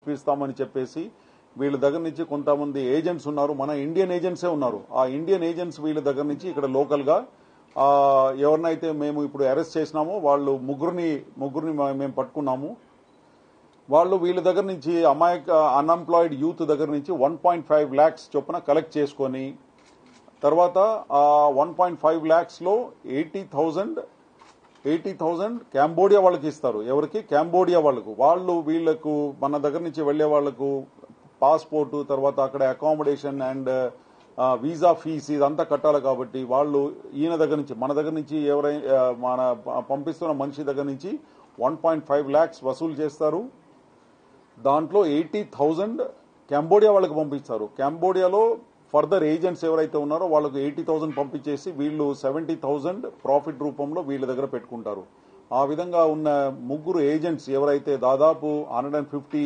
ఇప్పిస్తామని చెప్పేసి వీళ్ళ దగ్గర నుంచి కొంతమంది ఏజెంట్స్ ఉన్నారు, మన ఇండియన్ ఏజెంట్సే ఉన్నారు. ఆ ఇండియన్ ఏజెంట్స్ వీళ్ళ దగ్గర నుంచి ఇక్కడ లోకల్ గా ఎవరినైతే మేము ఇప్పుడు అరెస్ట్ చేసినామో వాళ్ళు ముగ్గురిని మేము పట్టుకున్నాము. వాళ్ళు వీళ్ళ దగ్గర నుంచి అన్ఎంప్లాయిడ్ యూత్ దగ్గర నుంచి 1.5 lakhs చొప్పున కలెక్ట్ చేసుకొని తర్వాత 1.5 lakhs లో 80,000 కాంబోడియా వాళ్ళకి ఇస్తారు. ఎవరికి? కాంబోడియా వాళ్ళకు. వీళ్లకు మన దగ్గర నుంచి వెళ్లే వాళ్లకు పాస్పోర్ట్, తర్వాత అక్కడ అకామిడేషన్ అండ్ వీసా ఫీస్ ఇదంతా కట్టాలి. కాబట్టి వాళ్ళు ఈయన దగ్గర నుంచి మన దగ్గర నుంచి మన పంపిస్తున్న మనిషి దగ్గర నుంచి 1.5 lakhs వసూలు చేస్తారు. దాంట్లో 80,000 కాంబోడియా వాళ్ళకి పంపిస్తారు. కాంబోడియాలో ఫర్దర్ ఏజెంట్స్ ఎవరైతే ఉన్నారో వాళ్ళకు 80,000 పంపించేసి వీళ్ళు 70,000 ప్రాఫిట్ రూపంలో వీళ్ళ దగ్గర పెట్టుకుంటారు. ఆ విధంగా ఉన్న ముగ్గురు ఏజెంట్స్ ఎవరైతే దాదాపు 150